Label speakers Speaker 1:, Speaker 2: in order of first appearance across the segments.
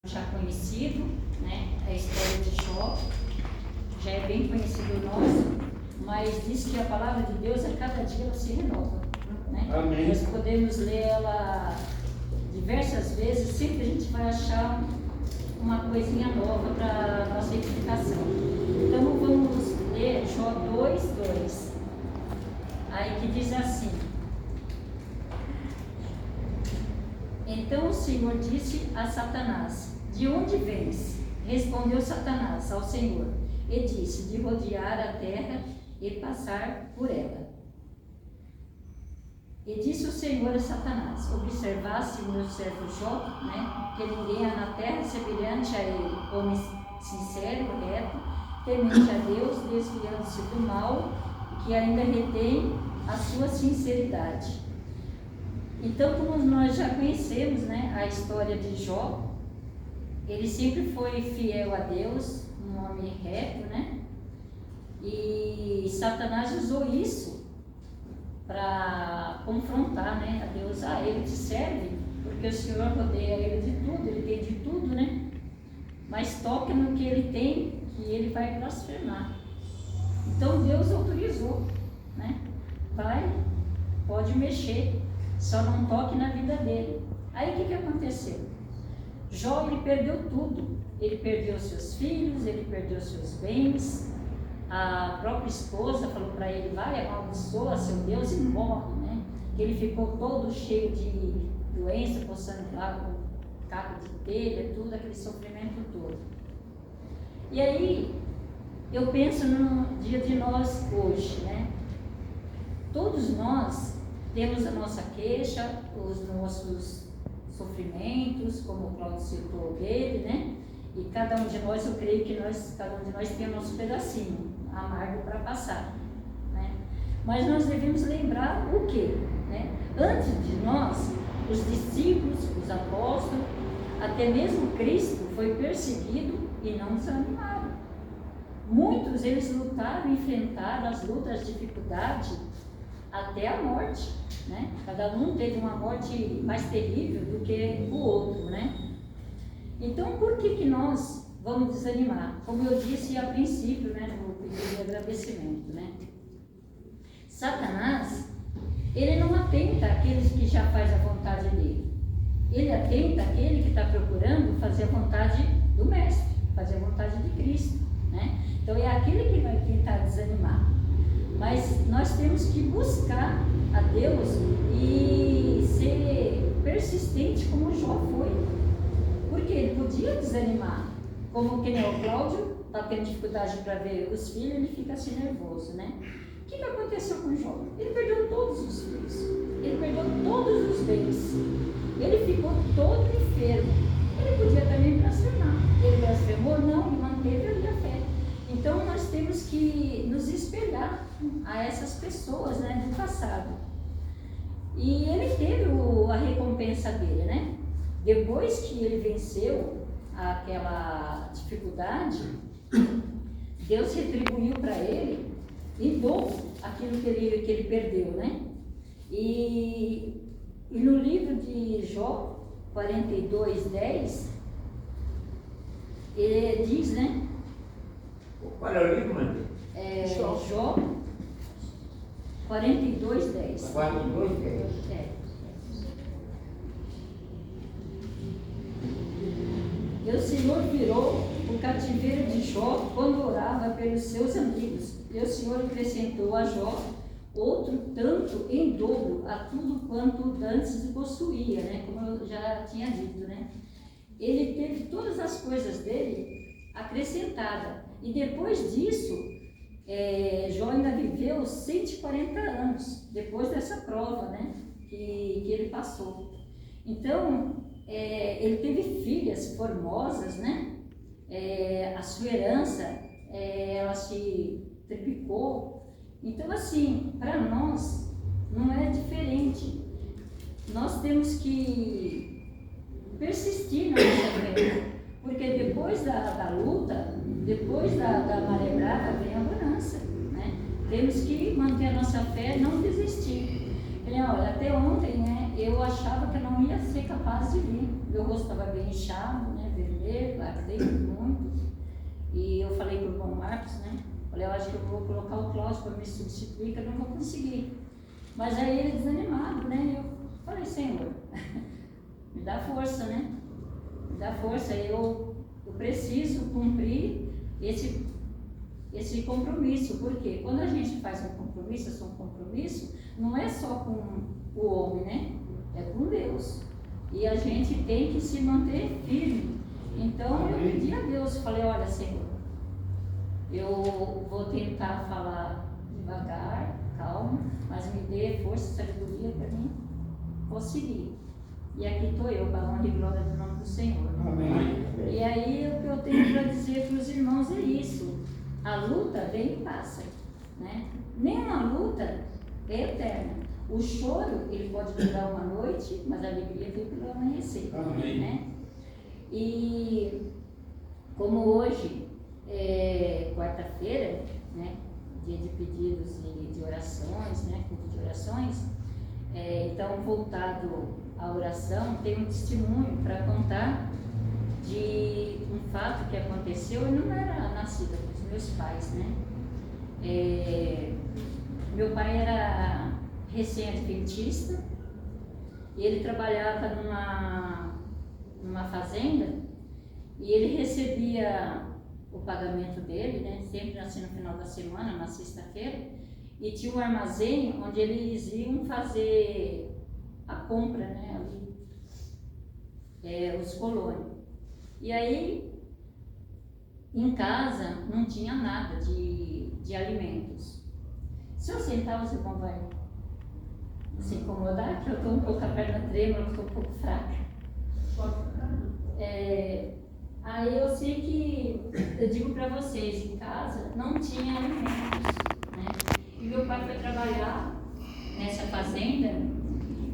Speaker 1: já conhecido, né? A história de Jó já é bem conhecido nosso, mas diz que a palavra de Deus a cada dia ela se renova, né?
Speaker 2: Amém.
Speaker 1: Nós podemos ler ela diversas vezes, sempre a gente vai achar uma coisinha nova para nossa edificação. Então vamos ler Jó 2:2, aí que diz assim: Então o Senhor disse a Satanás: De onde vens? Respondeu Satanás ao Senhor e disse: De rodear a terra e passar por ela. E disse o Senhor a Satanás: Observaste o meu servo Jó, né? Que ninguém há na terra semelhante a ele, homem sincero, reto, temente a Deus, desviando-se do mal, e que ainda retém a sua sinceridade. Então, como nós já conhecemos, né, a história de Jó, ele sempre foi fiel a Deus, um homem reto, né? E Satanás usou isso para confrontar, né, a Deus. Ele te serve porque o Senhor rodeia ele de tudo, ele tem de tudo, né? Mas toca no que ele tem, que ele vai blasfemar. Então Deus autorizou, né? Pode mexer, só não toque na vida dele. Aí o que aconteceu? Jó, ele perdeu tudo. Ele perdeu seus filhos, ele perdeu seus bens. A própria esposa falou para ele: vai, amaldiçoa seu Deus e morre, né? Ele ficou todo cheio de doença, coçando lá com caco de telha, tudo, aquele sofrimento todo. E aí, eu penso no dia de nós hoje, né? Todos nós temos a nossa queixa, os nossos sofrimentos, como o Cláudio citou dele, né? E cada um de nós, eu creio que cada um de nós tem o nosso pedacinho amargo para passar, né? Mas nós devemos lembrar o quê? Né? Antes de nós, os discípulos, os apóstolos, até mesmo Cristo foi perseguido e não desanimaram. Muitos, eles lutaram, enfrentaram as lutas, as dificuldades, até a morte, né? Cada um teve uma morte mais terrível do que o outro, né? Então, por que nós vamos desanimar? Como eu disse a princípio, né, no pedido de agradecimento, né? Satanás, ele não atenta àqueles que já fazem a vontade dele. Ele atenta àquele que está procurando fazer a vontade do Mestre, fazer a vontade de Cristo, né? Então, é aquele que vai tentar desanimar. Mas nós temos que buscar a Deus e ser persistente como Jó foi. Porque ele podia desanimar. Como que nem o Cláudio está tendo dificuldade para ver os filhos, ele fica assim nervoso, né? O que aconteceu com Jó? Ele perdeu todos os filhos. Ele perdeu todos os bens. Ele ficou todo enfermo. Ele podia também blasfemar. Ele blasfemou? Não, ele manteve ali a fé. Então nós temos que nos espelhar a essas pessoas, né, do passado. E ele teve a recompensa dele, né? Depois que ele venceu aquela dificuldade, Deus retribuiu para ele em dobro aquilo que ele perdeu, né? E no livro de Jó 42:10, ele diz, né?
Speaker 2: Qual é o livro, mãe?
Speaker 1: Jó 42:10.
Speaker 2: 42:10.
Speaker 1: E o Senhor virou o cativeiro de Jó quando orava pelos seus amigos. E o Senhor acrescentou a Jó outro tanto em dobro a tudo quanto dantes possuía, né? Como eu já tinha dito, né? Ele teve todas as coisas dele acrescentadas. E depois disso, Jó ainda viveu 140 anos, depois dessa prova, né? Que ele passou. Então, ele teve filhas formosas, né? A sua herança, ela se triplicou. Então, assim, para nós não é diferente. Nós temos que persistir na nossa fé, porque depois da luta, depois da maré brava, vem a bonança, né? Temos que manter a nossa fé e não desistir. Olha, até ontem, né, eu achava que eu não ia ser capaz de vir. Meu rosto estava bem inchado, né, vermelho. pecado, dei muito. E eu falei para o irmão Marcos, né? Falei, eu acho que eu vou colocar o Cláudio para me substituir, que eu não vou conseguir. Mas aí ele desanimado, né? Eu falei, Senhor, me dá força, né? Me dá força, eu preciso cumprir esse compromisso, porque quando a gente faz um compromisso, não é só com o homem, né? É com Deus. E a gente tem que se manter firme. Então eu pedi a Deus, falei, olha, Senhor, eu vou tentar falar devagar, calma, mas me dê força e sabedoria para mim conseguir. E aqui estou eu, para a honra e glória do nome do Senhor.
Speaker 3: Amém.
Speaker 1: E aí o que eu tenho para dizer para os irmãos é isso. A luta vem e passa, né? Nenhuma luta é eterna. O choro, ele pode durar uma noite, mas a alegria vem pelo amanhecer.
Speaker 3: Amém.
Speaker 1: Né? E como hoje é quarta-feira, né? Dia de pedidos e de orações, né? Culto de orações, então voltado à oração, tem um testemunho para contar de um fato que aconteceu. Eu não era nascida com os meus pais, né? Meu pai era recém-adventista e ele trabalhava numa fazenda e ele recebia o pagamento dele, né? Sempre assim no final da semana, na sexta-feira, e tinha um armazém onde eles iam fazer a compra, né? Ali, os colônios. E aí, em casa, não tinha nada de alimentos. Se eu sentar, você não vai se incomodar, que eu estou um pouco a perna trêmula, estou um pouco fraca. Aí eu sei que, eu digo para vocês, em casa não tinha alimentos, né? E meu pai foi trabalhar nessa fazenda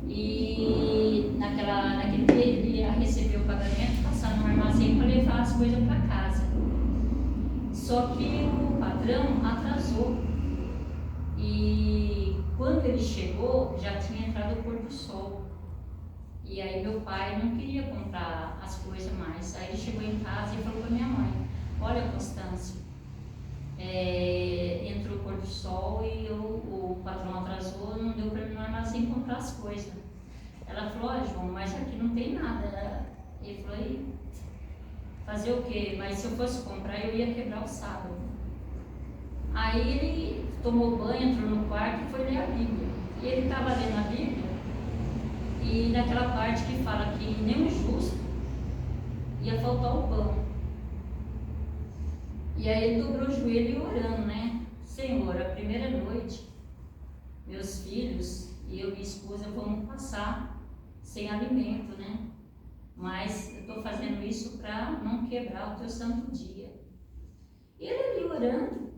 Speaker 1: e naquele dia ele ia receber o pagamento, passar no armazém para levar as coisas para casa. Só que o patrão atrasou e quando ele chegou já tinha entrado o pôr do sol. E aí meu pai não queria comprar as coisas mais. Aí ele chegou em casa e falou para minha mãe, olha, Constância, entrou o pôr do sol e o patrão atrasou, não deu para mim no armazém comprar as coisas. Ela falou, João, mas aqui não tem nada. Ele falou, fazer o quê? Mas se eu fosse comprar, eu ia quebrar o sábado. Aí ele tomou banho, entrou no quarto e foi ler a Bíblia. E ele estava lendo a Bíblia e naquela parte que fala que nem o justo ia faltar o pão. E aí ele dobrou o joelho e orando, né? Senhor, a primeira noite, meus filhos e eu e minha esposa vamos passar sem alimento, né? Mas eu estou fazendo isso para não quebrar o teu santo dia. Ele ali orando.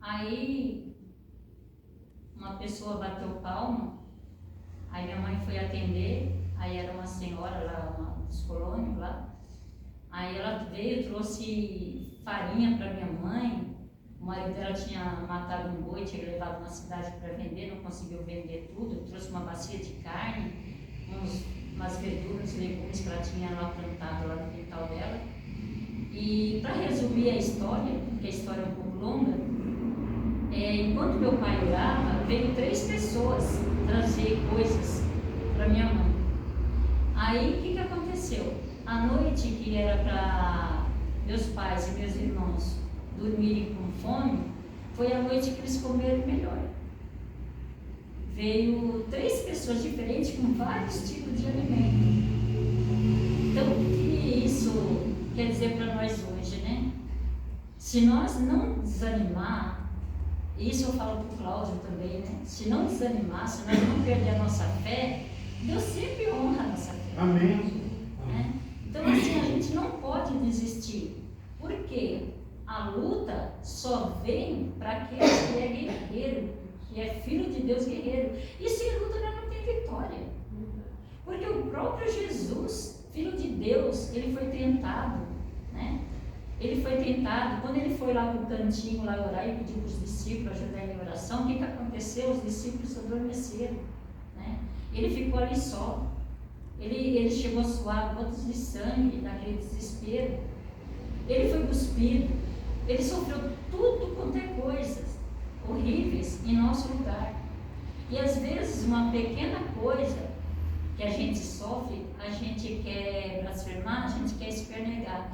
Speaker 1: Aí uma pessoa bateu palma, aí minha mãe foi atender, aí era uma senhora lá, uma dos colônios lá. Aí ela veio, trouxe farinha para minha mãe. O marido dela tinha matado um boi, tinha levado na cidade para vender, não conseguiu vender tudo. Trouxe uma bacia de carne, umas verduras, legumes que ela tinha lá plantado lá no quintal dela. E para resumir a história, porque a história é um pouco longa, enquanto meu pai orava, veio 3 pessoas trazer coisas para minha mãe. Aí o que aconteceu? A noite que era para meus pais e meus irmãos dormirem com fome, foi a noite que eles comeram melhor. Veio 3 pessoas diferentes com vários tipos de alimento. Então o que isso quer dizer para nós hoje, né? Se nós não desanimar, isso eu falo para o Cláudio também, né? Se não desanimar, se nós não perder a nossa fé, Deus sempre honra a nossa fé.
Speaker 3: Amém.
Speaker 1: Né? Então assim, a gente não pode desistir. Por quê? A luta só vem para aquele que é guerreiro, que é filho de Deus guerreiro. E sem luta não tem vitória. Porque o próprio Jesus, filho de Deus, ele foi tentado, né? Ele foi tentado, quando ele foi lá para o cantinho lá orar e pediu para os discípulos ajudar em oração, o que aconteceu? Os discípulos adormeceram, né? Ele ficou ali só. Ele chegou a suar gotas de sangue naquele desespero. Ele foi cuspido. Ele sofreu tudo quanto é coisas horríveis em nosso lugar. E às vezes uma pequena coisa que a gente sofre, a gente quer blasfemar, a gente quer espernear.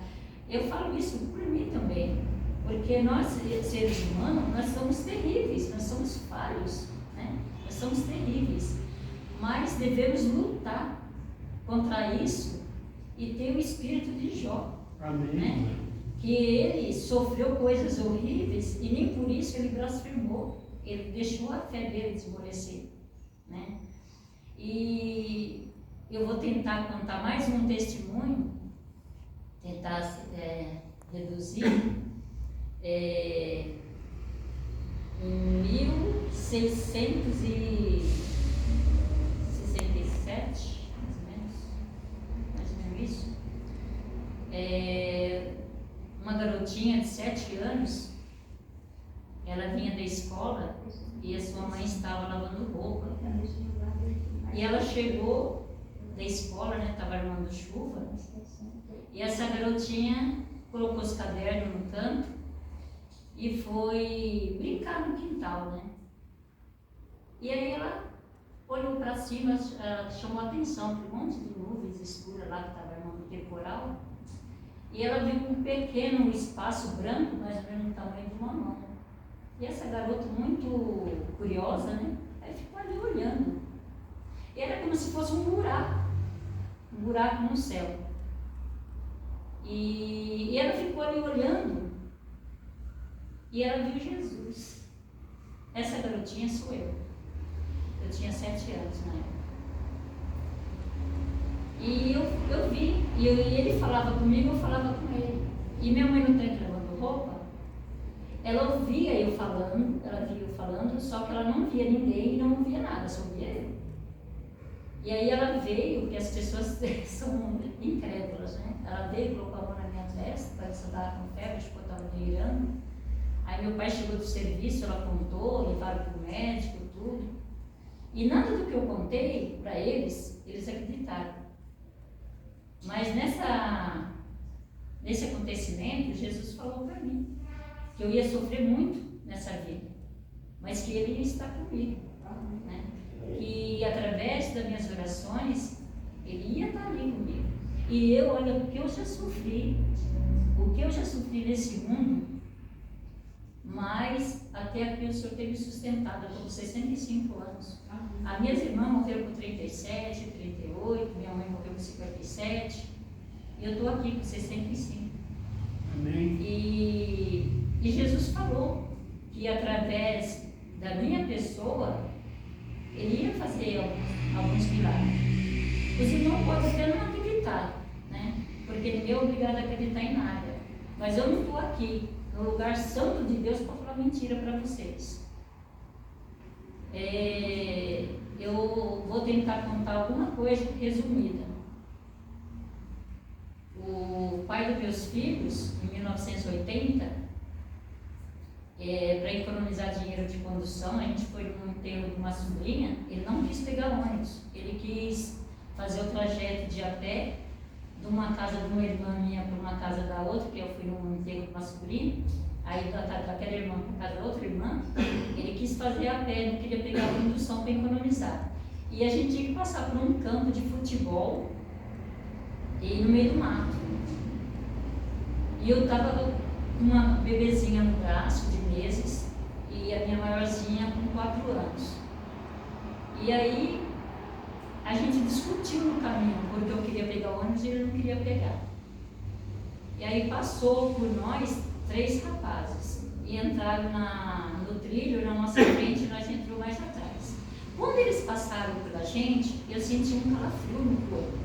Speaker 1: Eu falo isso por mim também, porque nós, seres humanos, nós somos terríveis, nós somos falhos, né? Nós somos terríveis, mas devemos lutar contra isso e ter o espírito de Jó.
Speaker 3: Amém.
Speaker 1: Né? Que ele sofreu coisas horríveis e nem por isso ele blasfemou, ele deixou a fé dele desmorecer, né? E eu vou tentar contar mais um testemunho, tentar reduzir. Em 1667, mais ou menos isso, uma garotinha de 7 anos, ela vinha da escola e a sua mãe estava lavando roupa. E ela chegou da escola, né? Estava armando chuva. E essa garotinha colocou os cadernos no canto e foi brincar no quintal, né? E aí ela olhou para cima, chamou a atenção para um monte de nuvens escuras lá que estava armando o temporal. E ela viu um pequeno espaço branco, mais ou menos no tamanho de uma mão. E essa garota, muito curiosa, né? Aí ficou ali olhando. E era como se fosse um buraco no céu. E ela ficou ali olhando e ela viu Jesus. Essa garotinha sou eu. Eu tinha 7 anos na época. E eu vi, e ele falava comigo, eu falava com ele. E minha mãe no tempo lavando roupa, ela ouvia eu falando, ela via eu falando, só que ela não via ninguém e não via nada, só via eu. E aí ela veio, porque as pessoas são incrédulas, né? Ela veio, colocou a mão na minha testa, parece que eu estava com febre, acho que eu estava delirando. Aí meu pai chegou do serviço, ela contou, levaram para o médico, tudo. E nada do que eu contei para eles, eles acreditaram. Mas nesse acontecimento, Jesus falou para mim que eu ia sofrer muito nessa vida, mas que Ele ia estar comigo, né? Que através das minhas orações, Ele ia estar ali comigo. E eu, olha, o que eu já sofri nesse mundo, mas até aqui o Senhor tem me sustentado. Eu estou com 65 anos. As minhas irmãs morreram com 37, 38, minha mãe morreu com 57, e eu estou aqui com 65.
Speaker 3: Amém.
Speaker 1: E Jesus falou que através da minha pessoa, Ele ia fazer alguns milagres. Os irmãos podem até não acreditar, né? Porque ninguém é obrigado a acreditar em nada. Mas eu não estou aqui no lugar santo de Deus para falar mentira para vocês. Eu vou tentar contar alguma coisa resumida. O pai dos meus filhos, em 1980, para economizar dinheiro de condução, a gente foi num enterro de uma sobrinha. Ele não quis pegar ônibus, ele quis fazer o trajeto de a pé, de uma casa de uma irmã minha para uma casa da outra, que eu fui num enterro de uma sobrinha. Aí daquela irmã para casa da outra irmã, ele quis fazer a pé, não queria pegar a condução para economizar. E a gente tinha que passar por um campo de futebol e no meio do mato. E eu estava com uma bebezinha no braço de meses e a minha maiorzinha com 4 anos. E aí a gente discutiu no caminho, porque eu queria pegar o ônibus e ele não queria pegar. E aí passou por nós 3 rapazes e entraram no trilho na nossa frente e nós entramos mais atrás. Quando eles passaram pela gente, eu senti um calafrio no corpo.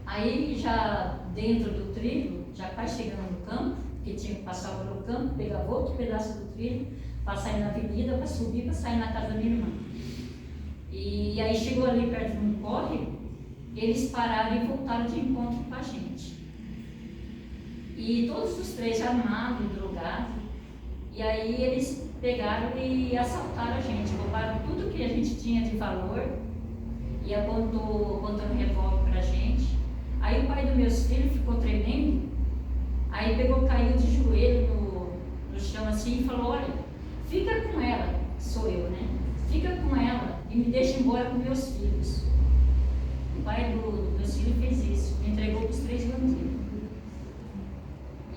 Speaker 1: Aí já dentro do trilho, já quase chegando no campo, que tinha que passar pelo campo, pegava outro pedaço do trilho, passar na avenida para subir, para sair na casa da minha irmã. E aí chegou ali perto de um córrego, eles pararam e voltaram de encontro com a gente. E todos os 3 armados, drogados, e aí eles pegaram e assaltaram a gente, roubaram tudo que a gente tinha de valor e apontou um revólver pra gente. Aí o pai dos meus filhos ficou tremendo, aí caiu de joelho no chão assim e falou: olha, fica com ela, sou eu, né? Fica com ela e me deixa embora com meus filhos. O pai dos meus filhos fez isso, me entregou para os 3 bandidos.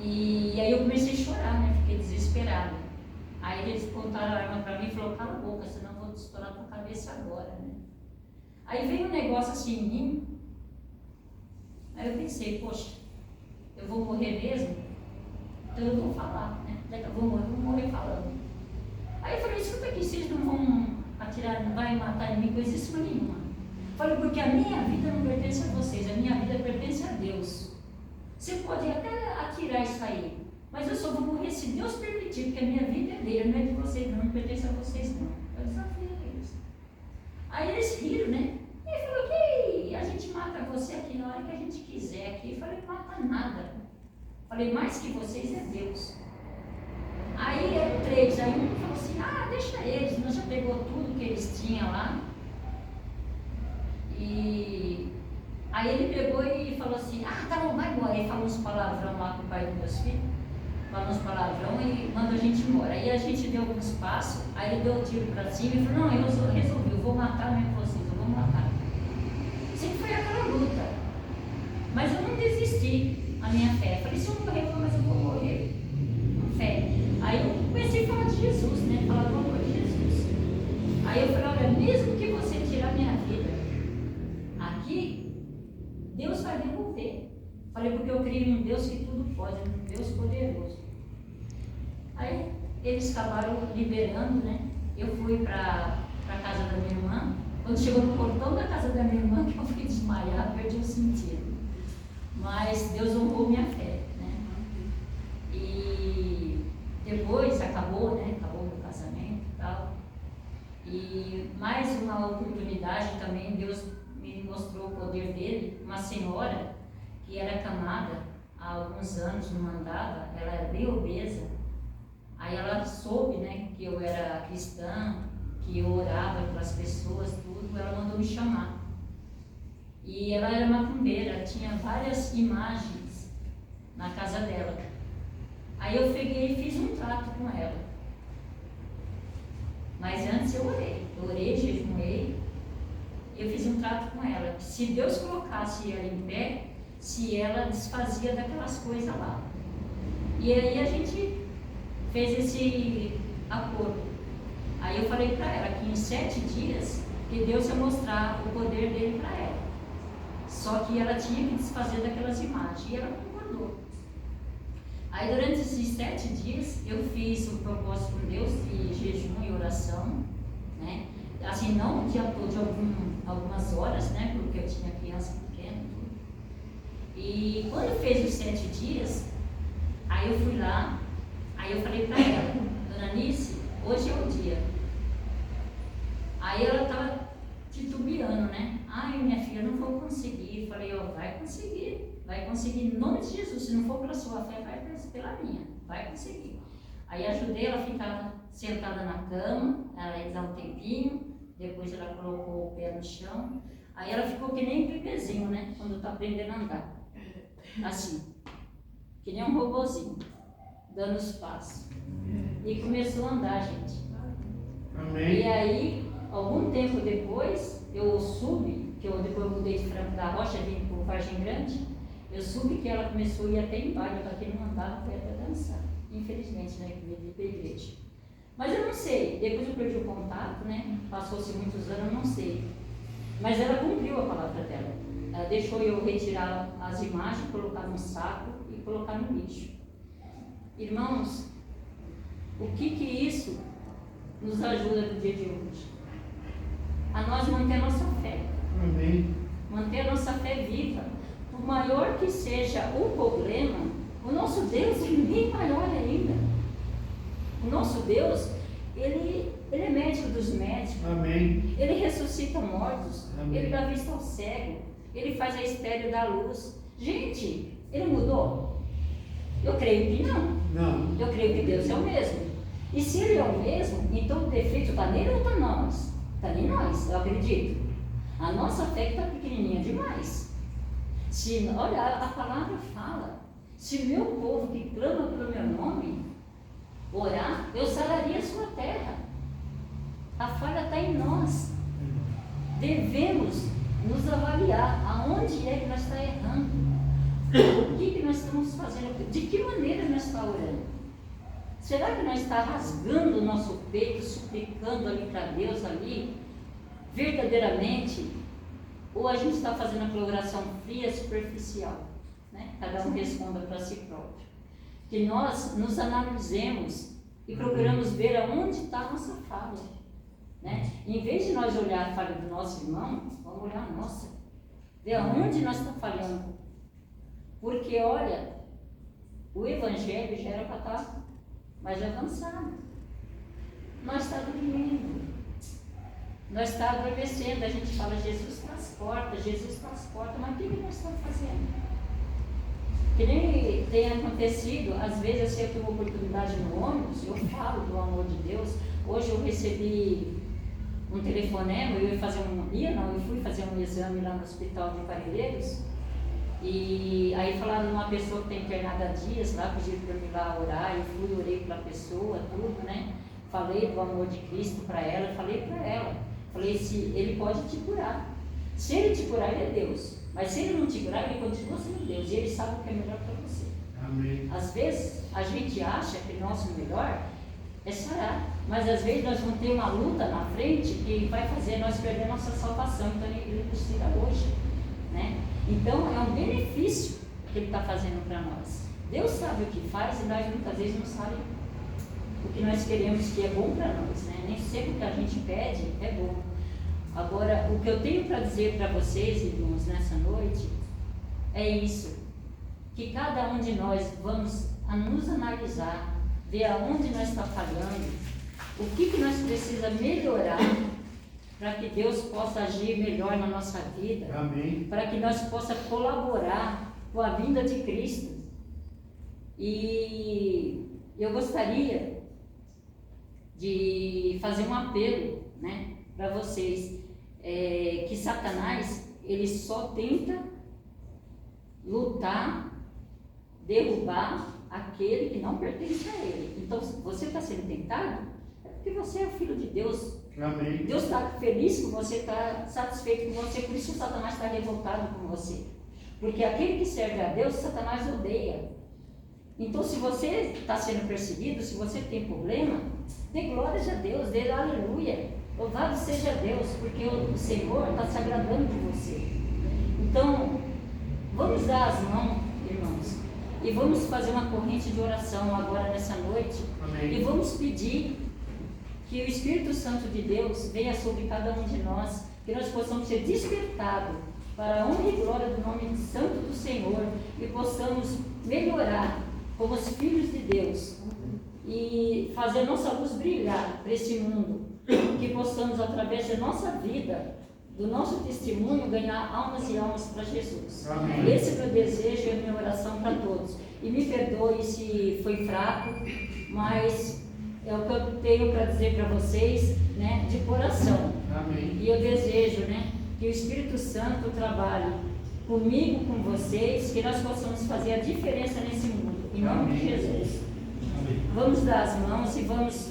Speaker 1: E aí eu comecei a chorar, né? Fiquei desesperada. Aí eles apontaram a arma para mim e falaram: cala a boca, senão eu vou te estourar tua cabeça agora, né? Aí veio um negócio assim em mim. Aí eu pensei: poxa, eu vou morrer mesmo? Então eu vou falar, né? Já que eu vou morrer falando. Aí eu falei: escuta aqui, vocês não vão atirar, não vai matar em mim coisíssima nenhuma. Falei: porque a minha vida não pertence a vocês, a minha vida pertence a Deus. Você pode até atirar isso aí, mas eu só vou morrer se Deus permitir, porque a minha vida é dele, não é de vocês não pertence a vocês não. Eu desafiei eles. Aí eles riram, né? E ele falou que a gente mata você aqui na hora que a gente quiser aqui. Eu falei: mata nada. Falei: mais que vocês é Deus. Aí eram 3, aí um falou assim: ah, deixa eles, nós já pegou tudo que eles tinham lá. E aí ele pegou e falou assim: ah, tá bom, vai embora. Ele falou uns palavrão lá com o pai dos meus filhos, falou uns palavrão e mandou a gente embora. Aí a gente deu alguns passos, aí ele deu um tiro pra cima e falou: não, eu resolvi, eu vou matar mesmo vocês, eu vou matar. Sempre foi aquela luta, mas eu não desisti a minha fé. Falei: se eu morrer, mas eu vou morrer com fé. Aí eu comecei a falar de Jesus, né? Falar do amor de Jesus. Aí eu falei: olha, mesmo que você tirar minha vida aqui, Deus vai devolver. Falei: porque eu creio num Deus que tudo pode, num Deus poderoso. Aí eles acabaram liberando, né? Eu fui para a casa da minha irmã. Quando chegou no portão da casa da minha irmã, que eu fui desmaiar, perdi o sentido. Mas Deus honrou minha fé, né? E depois acabou, né? Acabou o meu casamento e tal. E mais uma oportunidade também, Deus me mostrou o poder dele. Uma senhora que era acamada há alguns anos, não andava, ela era bem obesa. Aí ela soube, né, que eu era cristã, que eu orava pelas pessoas, tudo, ela mandou me chamar. E ela era macumbeira, tinha várias imagens na casa dela. Aí eu peguei e fiz um trato com ela. Mas antes eu orei, jejuei. Eu fiz um trato com ela, que se Deus colocasse ela em pé, se ela desfazia daquelas coisas lá. E aí a gente fez esse acordo. Aí eu falei para ela que em 7 dias que Deus ia mostrar o poder dele para ela. Só que ela tinha que desfazer daquelas imagens. E ela concordou. Aí durante esses 7 dias eu fiz o propósito com Deus de jejum e oração, né? Assim, não o dia todo, de algumas horas, né? Porque eu tinha criança pequena e tudo. E quando fez os 7 dias, aí eu fui lá, aí eu falei para ela: dona Nice, hoje é o dia. Aí ela estava titubeando, né? Ai, minha filha, não vou conseguir. Falei: ó, vai conseguir em nome de Jesus. Se não for pela sua fé, vai pela minha, vai conseguir. Aí ajudei, ela ficava sentada na cama, ela ia dar um tempinho, depois ela colocou o pé no chão. Aí ela ficou que nem um bebezinho, né? Quando tá aprendendo a andar. Assim, que nem um robozinho, dando os passos. E começou a andar, gente.
Speaker 2: Amém.
Speaker 1: E aí, algum tempo depois, eu soube, que eu depois mudei de Franco da Rocha, vim para o Vargem Grande, eu soube que ela começou a ir até em baile, para quem não andava, foi até dançar. Infelizmente, né, que veio da igreja. Mas eu não sei, depois eu perdi o contato, né, passou-se muitos anos, eu não sei. Mas ela cumpriu a palavra dela. Ela deixou eu retirar as imagens, colocar num saco e colocar no lixo. Irmãos, o que isso nos ajuda no dia de hoje? A nós manter a nossa fé.
Speaker 2: Amém.
Speaker 1: Manter a nossa fé viva. Por maior que seja o problema, o nosso Deus é bem maior ainda. O nosso Deus, Ele é médico dos médicos.
Speaker 2: Amém.
Speaker 1: Ele ressuscita mortos.
Speaker 2: Amém.
Speaker 1: Ele dá vista ao cego. Ele faz a estéreo da luz. Gente, Ele mudou? Eu creio que não.
Speaker 2: Não.
Speaker 1: Eu creio que Deus é o mesmo. E se Ele é o mesmo, então o defeito está nele ou está em nós? Está em nós, eu acredito. A nossa fé está pequenininha demais. Olha, a palavra fala, se meu povo que clama pelo meu nome orar, eu sararia a sua terra. A falha está em nós. Devemos nos avaliar aonde é que nós estamos errando, o que nós estamos fazendo, de que maneira nós estamos orando. Será que nós estamos rasgando o nosso peito, suplicando ali para Deus ali, verdadeiramente, ou a gente está fazendo aquela oração fria, superficial, né? Cada um responda para si próprio. Que nós nos analisemos e procuramos ver aonde está a nossa falha, né? Em vez de nós olhar a falha do nosso irmão, vamos olhar a nossa, ver aonde nós estamos falhando. Porque, olha, o Evangelho já era para estar mais avançado. Nós estamos dormindo. Nós estamos adormecendo. A gente fala, Jesus está às portas, Jesus está às portas. Mas o que nós estamos fazendo? Que nem tem acontecido, às vezes eu tenho uma oportunidade no ônibus, eu falo do amor de Deus. Hoje eu recebi um telefonema, eu fui fazer um exame lá no Hospital de Parelheiros. E aí falaram de uma pessoa que está internada há dias lá, pediram para mim lá orar, eu fui, orei pela pessoa, tudo, né? Falei do amor de Cristo para ela, falei, se ele pode te curar. Se ele te curar, ele é Deus. Mas se ele não te curar, ele continua sendo Deus. E ele sabe o que é melhor para você.
Speaker 2: Amém.
Speaker 1: Às vezes, a gente acha que o nosso melhor é sarar. Mas às vezes nós vamos ter uma luta na frente que vai fazer nós perder a nossa salvação. Então ele nos tira hoje, né? Então é um benefício que ele está fazendo para nós. Deus sabe o que faz e nós muitas vezes não sabemos o que nós queremos que é bom para nós, né? Nem sempre o que a gente pede é bom. Agora, o que eu tenho para dizer para vocês, irmãos, nessa noite, é isso. Que cada um de nós vamos nos analisar, ver aonde nós estamos falhando, o que nós precisamos melhorar, para que Deus possa agir melhor na nossa vida.
Speaker 2: Amém.
Speaker 1: Para que nós possamos colaborar com a vinda de Cristo. E eu gostaria de fazer um apelo, né, para vocês, que Satanás, ele só tenta lutar, derrubar aquele que não pertence a ele. Então, você está sendo tentado, é porque você é o filho de Deus.
Speaker 2: Amém.
Speaker 1: Deus está feliz com você, está satisfeito com você, por isso que Satanás está revoltado com você. Porque aquele que serve a Deus, Satanás odeia. Então, se você está sendo perseguido, se você tem problema, dê glórias a Deus, dê aleluia. Louvado seja Deus, porque o Senhor está se agradando de você. Então, vamos dar as mãos, irmãos, e vamos fazer uma corrente de oração agora nessa noite.
Speaker 2: Amém.
Speaker 1: E vamos pedir que o Espírito Santo de Deus venha sobre cada um de nós, que nós possamos ser despertados para a honra e glória do nome santo do Senhor e possamos melhorar como os filhos de Deus e fazer nossa luz brilhar para esse mundo, que possamos, através da nossa vida, do nosso testemunho, ganhar almas e almas para Jesus.
Speaker 2: Amém.
Speaker 1: Esse é o meu desejo e a minha oração para todos. E me perdoe se foi fraco, mas é o que eu tenho para dizer para vocês, né, de coração.
Speaker 2: Amém.
Speaker 1: E eu desejo, né, que o Espírito Santo trabalhe comigo, com vocês, que nós possamos fazer a diferença nesse mundo. Em nome de Jesus.
Speaker 2: Amém.
Speaker 1: Vamos dar as mãos e vamos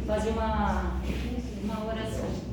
Speaker 1: fazer uma oração.